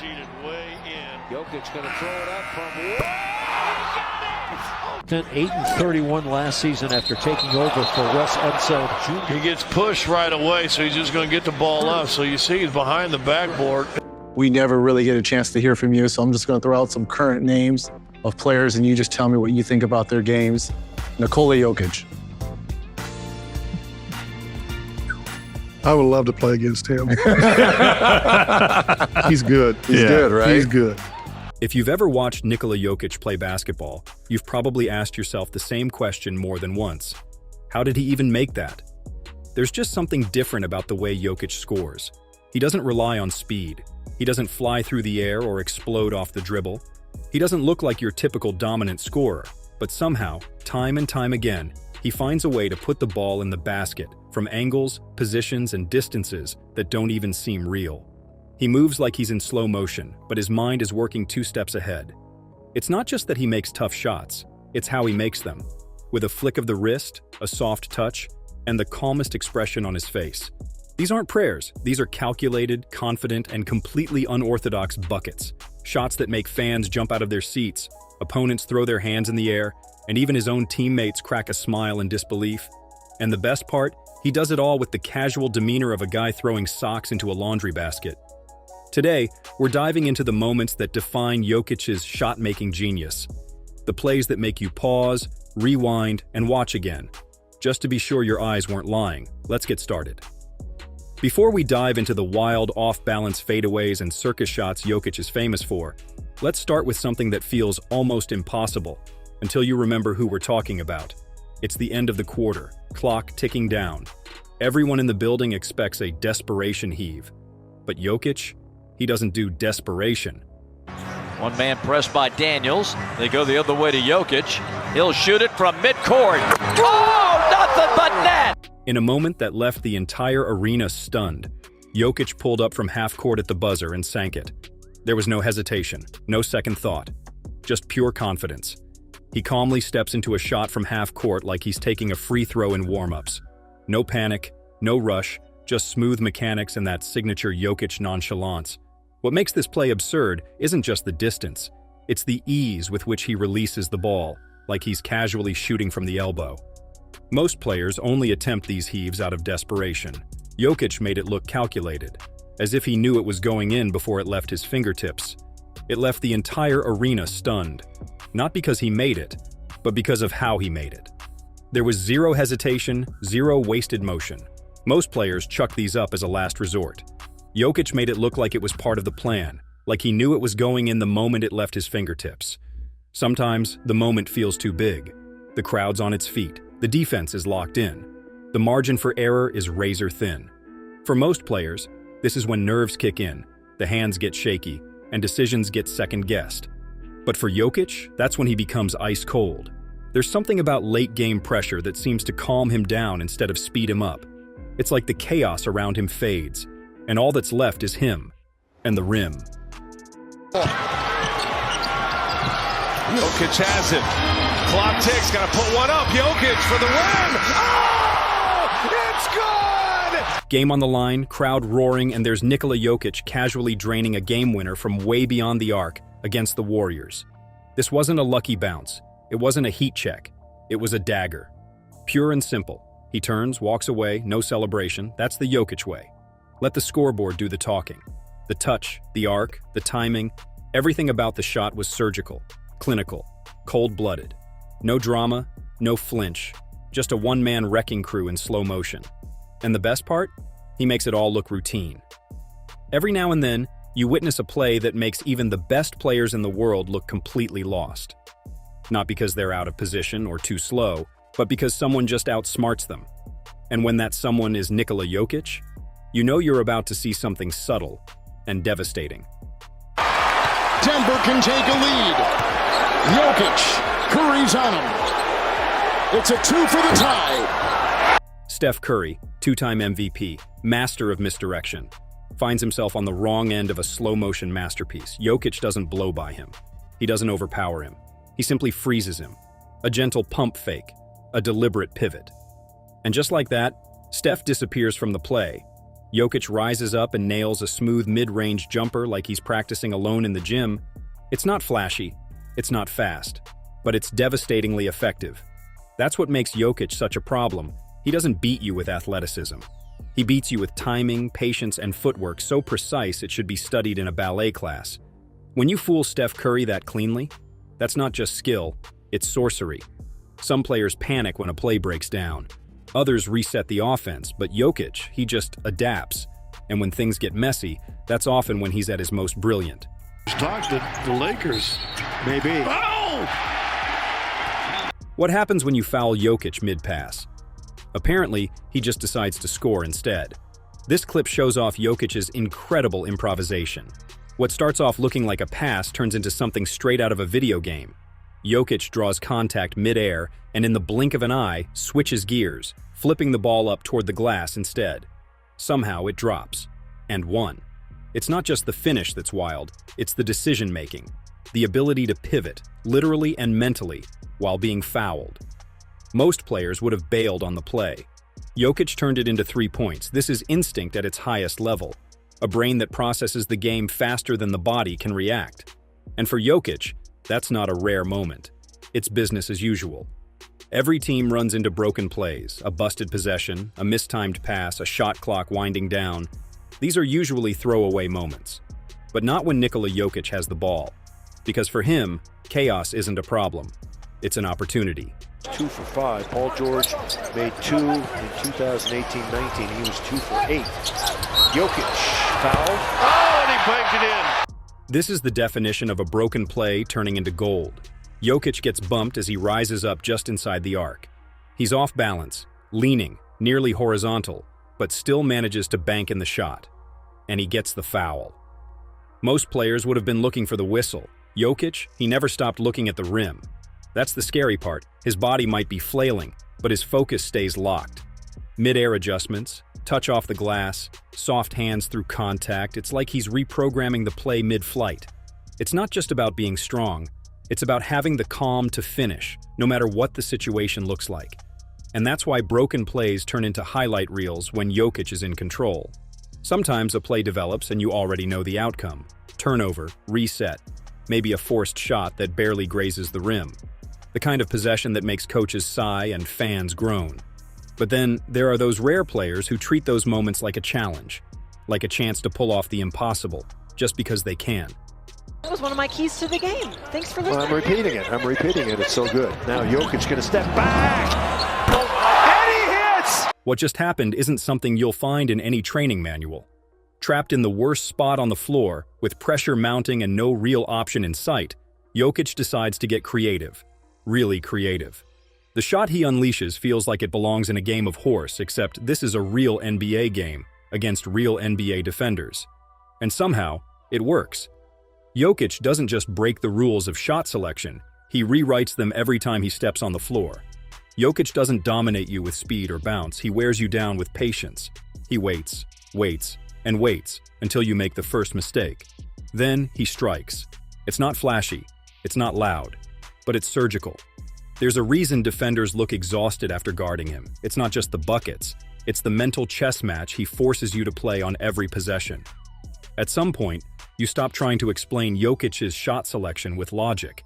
cheated way in. Jokic going to throw it up from way. 8-31 last season after taking over for Wes Unseld Jr. He gets pushed right away, so he's just going to get the ball up. So you see he's behind the backboard. We never really get a chance to hear from you, so I'm just going to throw out some current names of players, and you just tell me what you think about their games. Nikola Jokic. I would love to play against him. He's good. He's good, right? He's good. If you've ever watched Nikola Jokic play basketball, you've probably asked yourself the same question more than once. How did he even make that? There's just something different about the way Jokic scores. He doesn't rely on speed. He doesn't fly through the air or explode off the dribble. He doesn't look like your typical dominant scorer, but somehow, time and time again, he finds a way to put the ball in the basket from angles, positions, and distances that don't even seem real. He moves like he's in slow motion, but his mind is working 2 steps ahead. It's not just that he makes tough shots, it's how he makes them. With a flick of the wrist, a soft touch, and the calmest expression on his face. These aren't prayers, these are calculated, confident, and completely unorthodox buckets. Shots that make fans jump out of their seats, opponents throw their hands in the air, and even his own teammates crack a smile in disbelief. And the best part, he does it all with the casual demeanor of a guy throwing socks into a laundry basket. Today, we're diving into the moments that define Jokic's shot-making genius. The plays that make you pause, rewind, and watch again. Just to be sure your eyes weren't lying, let's get started. Before we dive into the wild, off-balance fadeaways and circus shots Jokic is famous for, let's start with something that feels almost impossible, until you remember who we're talking about. It's the end of the quarter, clock ticking down. Everyone in the building expects a desperation heave. But Jokic, he doesn't do desperation. One man pressed by Daniels. They go the other way to Jokic. He'll shoot it from midcourt. Oh, nothing but net! In a moment that left the entire arena stunned, Jokic pulled up from half court at the buzzer and sank it. There was no hesitation, no second thought, just pure confidence. He calmly steps into a shot from half court like he's taking a free throw in warm-ups. No panic, no rush, just smooth mechanics and that signature Jokic nonchalance. What makes this play absurd isn't just the distance, it's the ease with which he releases the ball, like he's casually shooting from the elbow. Most players only attempt these heaves out of desperation. Jokic made it look calculated, as if he knew it was going in before it left his fingertips. It left the entire arena stunned, not because he made it, but because of how he made it. There was zero hesitation, zero wasted motion. Most players chuck these up as a last resort. Jokic made it look like it was part of the plan, like he knew it was going in the moment it left his fingertips. Sometimes, the moment feels too big. The crowd's on its feet, the defense is locked in. The margin for error is razor thin. For most players, this is when nerves kick in, the hands get shaky, and decisions get second-guessed. But for Jokic, that's when he becomes ice cold. There's something about late-game pressure that seems to calm him down instead of speed him up. It's like the chaos around him fades, and all that's left is him and the rim. Jokic has it. Clock ticks, got to put one up. Jokic for the win. Oh, it's good! Game on the line, crowd roaring, and there's Nikola Jokic casually draining a game winner from way beyond the arc against the Warriors. This wasn't a lucky bounce. It wasn't a heat check. It was a dagger. Pure and simple. He turns, walks away, no celebration. That's the Jokic way. Let the scoreboard do the talking. The touch, the arc, the timing, everything about the shot was surgical, clinical, cold-blooded. No drama, no flinch, just a one-man wrecking crew in slow motion. And the best part? He makes it all look routine. Every now and then, you witness a play that makes even the best players in the world look completely lost. Not because they're out of position or too slow, but because someone just outsmarts them. And when that someone is Nikola Jokic, you know you're about to see something subtle and devastating. Denver can take a lead. Jokic, Curry's on him. It's a 2 for the tie. Steph Curry, two-time MVP, master of misdirection, finds himself on the wrong end of a slow-motion masterpiece. Jokic doesn't blow by him. He doesn't overpower him. He simply freezes him. A gentle pump fake, a deliberate pivot. And just like that, Steph disappears from the play. Jokic rises up and nails a smooth mid-range jumper like he's practicing alone in the gym. It's not flashy, it's not fast, but it's devastatingly effective. That's what makes Jokic such a problem. He doesn't beat you with athleticism. He beats you with timing, patience, and footwork so precise it should be studied in a ballet class. When you fool Steph Curry that cleanly, that's not just skill, it's sorcery. Some players panic when a play breaks down. Others reset the offense, but Jokic, he just adapts. And when things get messy, that's often when he's at his most brilliant. Talk to the Lakers. Maybe. Oh! What happens when you foul Jokic mid-pass? Apparently, he just decides to score instead. This clip shows off Jokic's incredible improvisation. What starts off looking like a pass turns into something straight out of a video game. Jokic draws contact mid-air and in the blink of an eye switches gears, flipping the ball up toward the glass instead. Somehow it drops. And one. It's not just the finish that's wild, it's the decision-making. The ability to pivot, literally and mentally, while being fouled. Most players would have bailed on the play. Jokic turned it into 3 points. This is instinct at its highest level. A brain that processes the game faster than the body can react. And for Jokic, that's not a rare moment. It's business as usual. Every team runs into broken plays, a busted possession, a mistimed pass, a shot clock winding down. These are usually throwaway moments. But not when Nikola Jokic has the ball. Because for him, chaos isn't a problem. It's an opportunity. 2 for 5. Paul George made 2 in 2018-19. He was 2 for 8. Jokic foul. Oh, and he banked it in. This is the definition of a broken play turning into gold. Jokic gets bumped as he rises up just inside the arc. He's off balance, leaning, nearly horizontal, but still manages to bank in the shot. And he gets the foul. Most players would have been looking for the whistle. Jokic, he never stopped looking at the rim. That's the scary part. His body might be flailing, but his focus stays locked. Mid-air adjustments, touch off the glass, soft hands through contact. It's like he's reprogramming the play mid-flight. It's not just about being strong. It's about having the calm to finish, no matter what the situation looks like. And that's why broken plays turn into highlight reels when Jokic is in control. Sometimes a play develops and you already know the outcome. Turnover, reset, maybe a forced shot that barely grazes the rim. The kind of possession that makes coaches sigh and fans groan. But then there are those rare players who treat those moments like a challenge, like a chance to pull off the impossible, just because they can. That was one of my keys to the game. Thanks for listening. Well, I'm repeating it. It's so good. Now Jokic going to step back. And he hits! What just happened isn't something you'll find in any training manual. Trapped in the worst spot on the floor, with pressure mounting and no real option in sight, Jokic decides to get creative. Really creative. The shot he unleashes feels like it belongs in a game of horse, except this is a real NBA game against real NBA defenders. And somehow, it works. Jokic doesn't just break the rules of shot selection, he rewrites them every time he steps on the floor. Jokic doesn't dominate you with speed or bounce, he wears you down with patience. He waits, and waits until you make the first mistake. Then he strikes. It's not flashy, it's not loud, but it's surgical. There's a reason defenders look exhausted after guarding him. It's not just the buckets, it's the mental chess match he forces you to play on every possession. At some point, you stop trying to explain Jokic's shot selection with logic.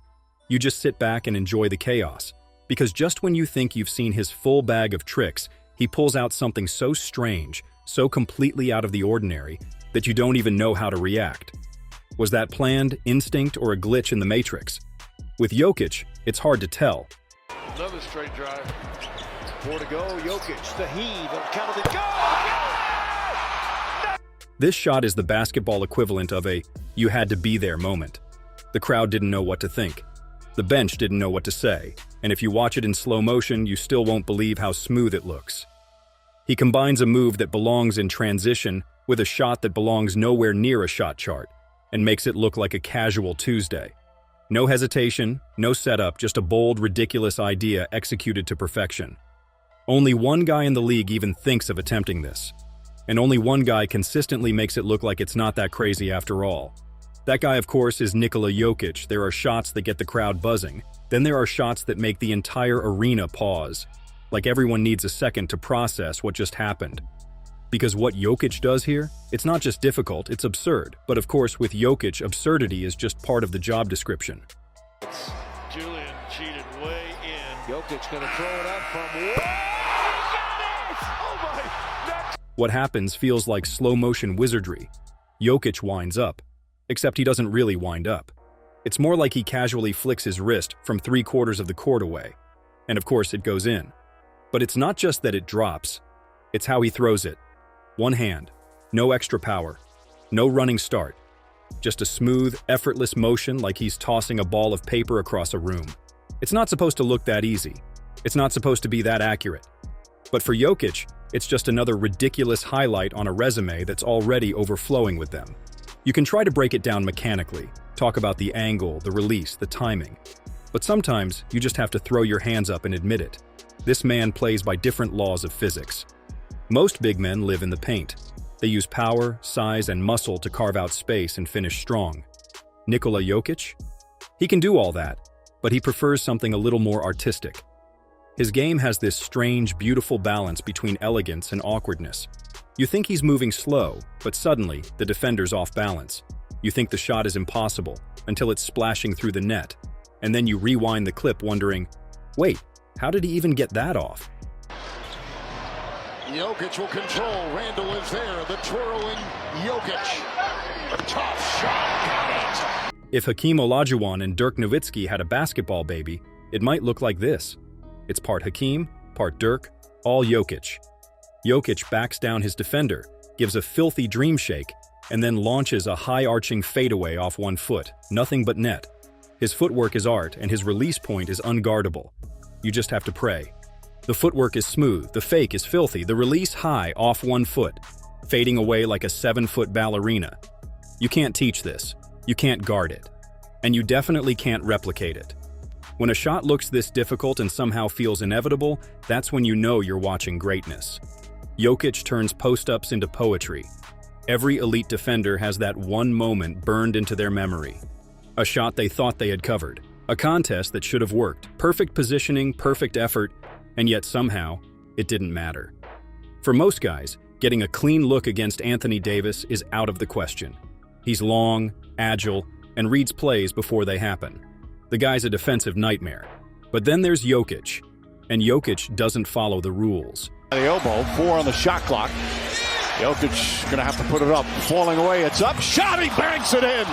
You just sit back and enjoy the chaos. Because just when you think you've seen his full bag of tricks, he pulls out something so strange, so completely out of the ordinary, that you don't even know how to react. Was that planned, instinct, or a glitch in the matrix? With Jokic, it's hard to tell. Another straight drive. 4 to go. Jokic, the heave, and count of the go! This shot is the basketball equivalent of a "you had to be there" moment. The crowd didn't know what to think. The bench didn't know what to say. And if you watch it in slow motion, you still won't believe how smooth it looks. He combines a move that belongs in transition with a shot that belongs nowhere near a shot chart and makes it look like a casual Tuesday. No hesitation, no setup, just a bold, ridiculous idea executed to perfection. Only one guy in the league even thinks of attempting this. And only one guy consistently makes it look like it's not that crazy after all. That guy, of course, is Nikola Jokic. There are shots that get the crowd buzzing. Then there are shots that make the entire arena pause. Like everyone needs a second to process what just happened. Because what Jokic does here, it's not just difficult, it's absurd. But of course, with Jokic, absurdity is just part of the job description. Julian cheated way in. Jokic going to throw it up from way. What happens feels like slow-motion wizardry. Jokic winds up, except he doesn't really wind up. It's more like he casually flicks his wrist from 3/4 of the court away. And of course, it goes in. But it's not just that it drops, it's how he throws it. One hand, no extra power, no running start. Just a smooth, effortless motion like he's tossing a ball of paper across a room. It's not supposed to look that easy. It's not supposed to be that accurate. But for Jokic, it's just another ridiculous highlight on a resume that's already overflowing with them. You can try to break it down mechanically, talk about the angle, the release, the timing. But sometimes you just have to throw your hands up and admit it. This man plays by different laws of physics. Most big men live in the paint. They use power, size, and muscle to carve out space and finish strong. Nikola Jokic? He can do all that, but he prefers something a little more artistic. His game has this strange, beautiful balance between elegance and awkwardness. You think he's moving slow, but suddenly, the defender's off balance. You think the shot is impossible, until it's splashing through the net. And then you rewind the clip wondering, wait, how did he even get that off? Jokic will control. Randall is there. The twirling Jokic. Tough shot. Got it. If Hakeem Olajuwon and Dirk Nowitzki had a basketball baby, it might look like this. It's part Hakeem, part Dirk, all Jokic. Jokic backs down his defender, gives a filthy dream shake, and then launches a high-arching fadeaway off one foot, nothing but net. His footwork is art, and his release point is unguardable. You just have to pray. The footwork is smooth, the fake is filthy, the release high off one foot, fading away like a 7-foot ballerina. You can't teach this. You can't guard it. And you definitely can't replicate it. When a shot looks this difficult and somehow feels inevitable, that's when you know you're watching greatness. Jokic turns post-ups into poetry. Every elite defender has that one moment burned into their memory. A shot they thought they had covered. A contest that should have worked. Perfect positioning, perfect effort, and yet somehow, it didn't matter. For most guys, getting a clean look against Anthony Davis is out of the question. He's long, agile, and reads plays before they happen. The guy's a defensive nightmare. But then there's Jokic, and Jokic doesn't follow the rules. The elbow, 4 on the shot clock. Jokic going to have to put it up. Falling away, it's up. Shot, he banks it in.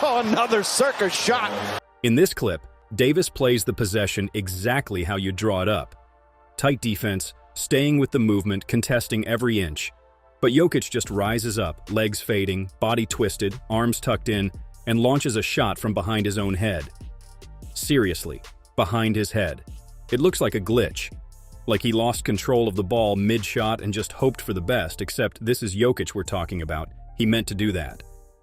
Another circus shot. In this clip, Davis plays the possession exactly how you draw it up. Tight defense, staying with the movement, contesting every inch. But Jokic just rises up, legs fading, body twisted, arms tucked in, and launches a shot from behind his own head. Seriously, behind his head. It looks like a glitch. Like he lost control of the ball mid-shot and just hoped for the best, except this is Jokic we're talking about. He meant to do that.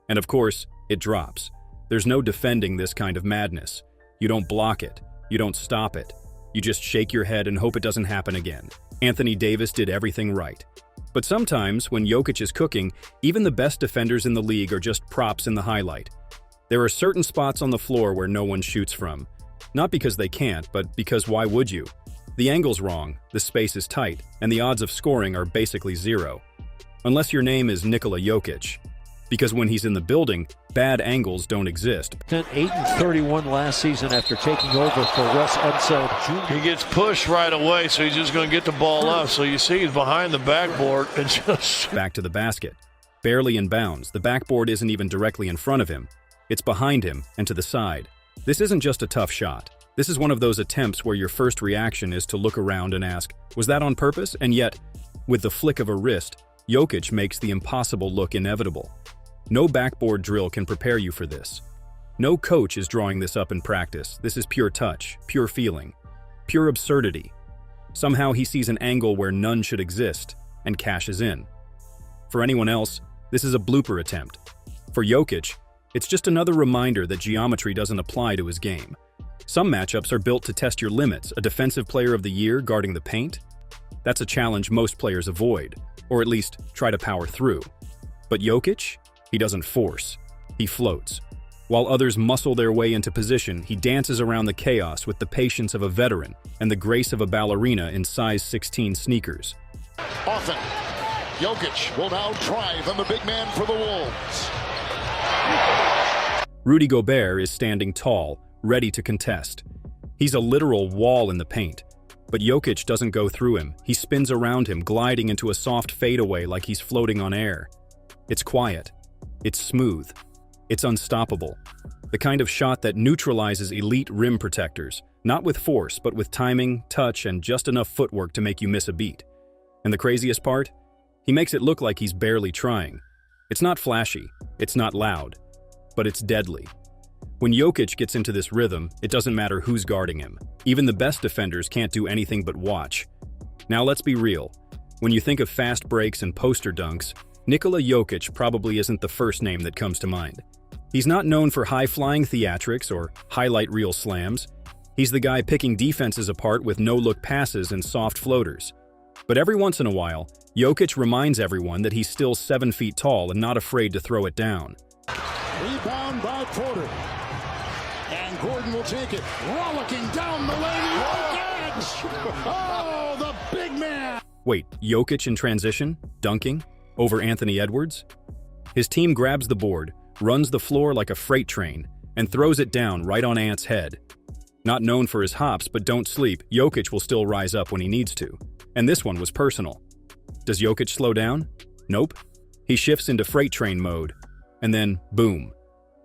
And of course, it drops. There's no defending this kind of madness. You don't block it. You don't stop it. You just shake your head and hope it doesn't happen again. Anthony Davis did everything right. But sometimes, when Jokic is cooking, even the best defenders in the league are just props in the highlight. There are certain spots on the floor where no one shoots from. Not because they can't, but because why would you? The angle's wrong, the space is tight, and the odds of scoring are basically zero. Unless your name is Nikola Jokic. Because when he's in the building, bad angles don't exist. 8-31 last season after taking over for Russ Unseld Jr. He gets pushed right away, so he's just going to get the ball up. So you see he's behind the backboard and just... Back to the basket. Barely in bounds, the backboard isn't even directly in front of him. It's behind him and to the side. This isn't just a tough shot. This is one of those attempts where your first reaction is to look around and ask, was that on purpose? And yet, with the flick of a wrist, Jokic makes the impossible look inevitable. No backboard drill can prepare you for this. No coach is drawing this up in practice. This is pure touch, pure feeling, pure absurdity. Somehow he sees an angle where none should exist and cashes in. For anyone else, this is a blooper attempt. For Jokic, it's just another reminder that geometry doesn't apply to his game. Some matchups are built to test your limits. A defensive player of the year guarding the paint? That's a challenge most players avoid, or at least try to power through. But Jokic? He doesn't force. He floats. While others muscle their way into position, he dances around the chaos with the patience of a veteran and the grace of a ballerina in size 16 sneakers. Often. Jokic will now drive on the big man for the Wolves. Rudy Gobert is standing tall, ready to contest. He's a literal wall in the paint. But Jokic doesn't go through him. He spins around him, gliding into a soft fadeaway like he's floating on air. It's quiet. It's smooth. It's unstoppable. The kind of shot that neutralizes elite rim protectors, not with force, but with timing, touch, and just enough footwork to make you miss a beat. And the craziest part? He makes it look like he's barely trying. It's not flashy. It's not loud. But it's deadly. When Jokic gets into this rhythm, it doesn't matter who's guarding him. Even the best defenders can't do anything but watch. Now let's be real. When you think of fast breaks and poster dunks, Nikola Jokic probably isn't the first name that comes to mind. He's not known for high-flying theatrics or highlight reel slams. He's the guy picking defenses apart with no-look passes and soft floaters. But every once in a while, Jokic reminds everyone that he's still 7 feet tall and not afraid to throw it down. Rebound by Porter. And Gordon will take it. Rollicking down the lane. Jokic! Oh, the big man! Wait, Jokic in transition? Dunking? Over Anthony Edwards? His team grabs the board, runs the floor like a freight train, and throws it down right on Ant's head. Not known for his hops, but don't sleep, Jokic will still rise up when he needs to. And this one was personal. Does Jokic slow down? Nope. He shifts into freight train mode. And then, boom.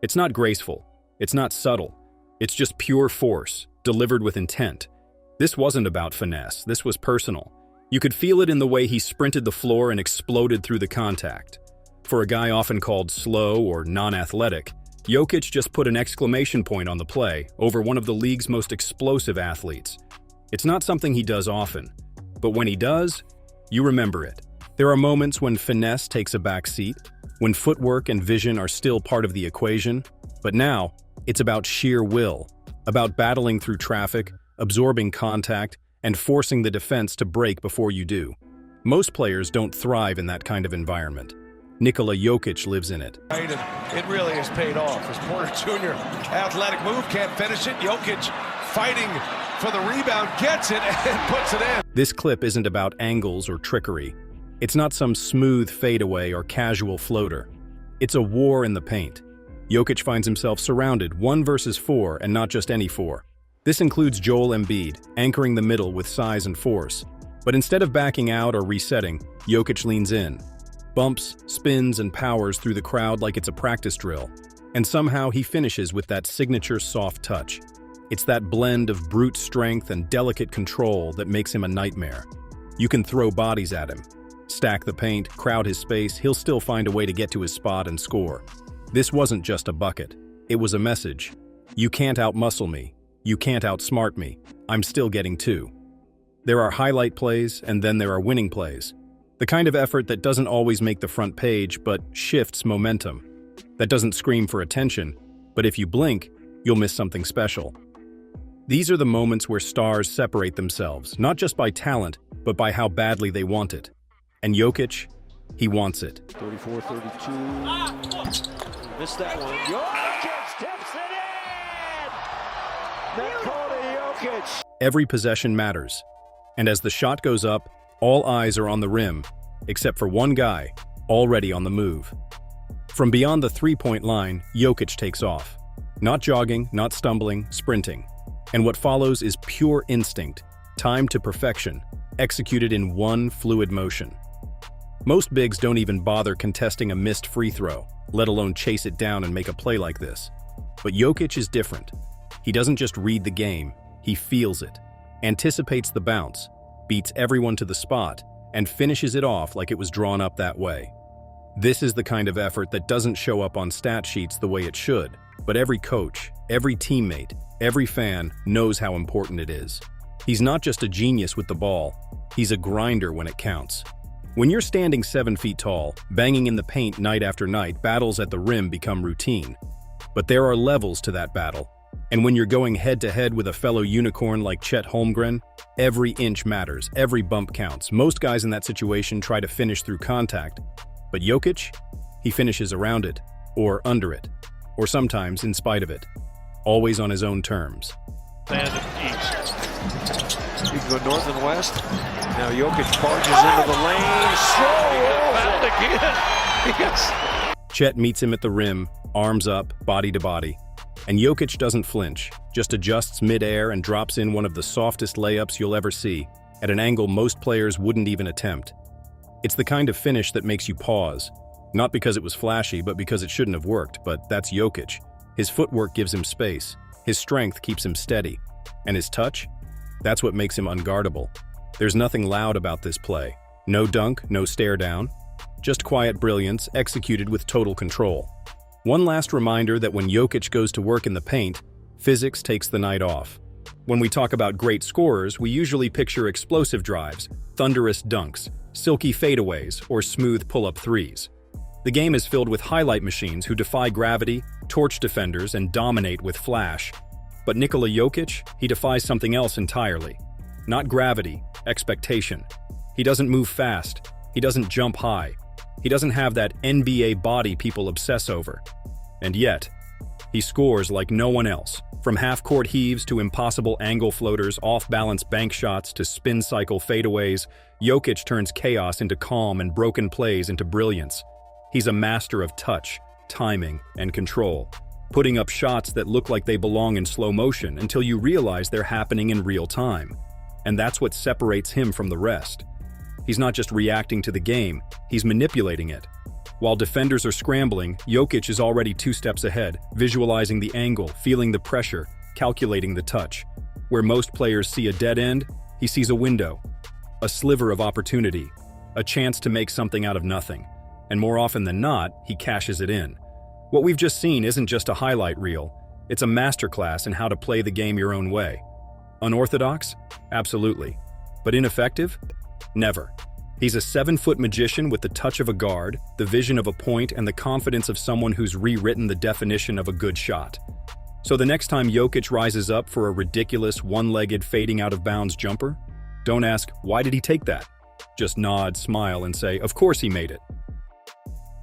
It's not graceful. It's not subtle. It's just pure force, delivered with intent. This wasn't about finesse. This was personal. You could feel it in the way he sprinted the floor and exploded through the contact. For a guy often called slow or non-athletic, Jokic just put an exclamation point on the play over one of the league's most explosive athletes. It's not something he does often, but when he does, you remember it. There are moments when finesse takes a back seat, when footwork and vision are still part of the equation, but now it's about sheer will, about battling through traffic, absorbing contact, and forcing the defense to break before you do. Most players don't thrive in that kind of environment. Nikola Jokic lives in it. It really has paid off. As Porter Jr. athletic move, can't finish it. Jokic fighting for the rebound, gets it, and puts it in. This clip isn't about angles or trickery. It's not some smooth fadeaway or casual floater. It's a war in the paint. Jokic finds himself surrounded 1 versus 4, and not just any 4. This includes Joel Embiid, anchoring the middle with size and force. But instead of backing out or resetting, Jokic leans in. Bumps, spins, and powers through the crowd like it's a practice drill. And somehow he finishes with that signature soft touch. It's that blend of brute strength and delicate control that makes him a nightmare. You can throw bodies at him, stack the paint, crowd his space, he'll still find a way to get to his spot and score. This wasn't just a bucket. It was a message. You can't outmuscle me. You can't outsmart me. I'm still getting 2. There are highlight plays, and then there are winning plays. The kind of effort that doesn't always make the front page, but shifts momentum. That doesn't scream for attention, but if you blink, you'll miss something special. These are the moments where stars separate themselves, not just by talent, but by how badly they want it. And Jokic, he wants it. 34-32. Missed that one. Jokic steps it in! Nikola Jokic. Every possession matters. And as the shot goes up, all eyes are on the rim, except for one guy, already on the move. From beyond the three-point line, Jokic takes off. Not jogging, not stumbling, sprinting. And what follows is pure instinct, timed to perfection, executed in one fluid motion. Most bigs don't even bother contesting a missed free throw, let alone chase it down and make a play like this. But Jokic is different. He doesn't just read the game, he feels it, anticipates the bounce, beats everyone to the spot, and finishes it off like it was drawn up that way. This is the kind of effort that doesn't show up on stat sheets the way it should, but every coach, every teammate, every fan knows how important it is. He's not just a genius with the ball, he's a grinder when it counts. When you're standing 7 feet tall, banging in the paint night after night, battles at the rim become routine. But there are levels to that battle, and when you're going head-to-head with a fellow unicorn like Chet Holmgren, every inch matters, every bump counts. Most guys in that situation try to finish through contact, but Jokic, he finishes around it, or under it, or sometimes in spite of it, always on his own terms. And east. You can go north and west. Now Jokic barges into the lane. Fouled again. Yes. Chet meets him at the rim, arms up, body to body. And Jokic doesn't flinch, just adjusts midair and drops in one of the softest layups you'll ever see, at an angle most players wouldn't even attempt. It's the kind of finish that makes you pause. Not because it was flashy, but because it shouldn't have worked, but that's Jokic. His footwork gives him space. His strength keeps him steady. And his touch? That's what makes him unguardable. There's nothing loud about this play. No dunk, no stare down. Just quiet brilliance executed with total control. One last reminder that when Jokic goes to work in the paint, physics takes the night off. When we talk about great scorers, we usually picture explosive drives, thunderous dunks, silky fadeaways, or smooth pull-up threes. The game is filled with highlight machines who defy gravity, torch defenders, and dominate with flash. But Nikola Jokic, he defies something else entirely. Not gravity, expectation. He doesn't move fast. He doesn't jump high. He doesn't have that NBA body people obsess over. And yet, he scores like no one else. From half-court heaves to impossible angle floaters, off-balance bank shots to spin-cycle fadeaways, Jokic turns chaos into calm and broken plays into brilliance. He's a master of touch, timing, and control, putting up shots that look like they belong in slow motion until you realize they're happening in real time. And that's what separates him from the rest. He's not just reacting to the game, he's manipulating it. While defenders are scrambling, Jokic is already 2 steps ahead, visualizing the angle, feeling the pressure, calculating the touch. Where most players see a dead end, he sees a window, a sliver of opportunity, a chance to make something out of nothing. And more often than not, he cashes it in. What we've just seen isn't just a highlight reel, it's a masterclass in how to play the game your own way. Unorthodox? Absolutely. But ineffective? Never. He's a 7-foot magician with the touch of a guard, the vision of a point, and the confidence of someone who's rewritten the definition of a good shot. So the next time Jokic rises up for a ridiculous one-legged fading out of bounds jumper, don't ask, why did he take that? Just nod, smile, and say, of course he made it.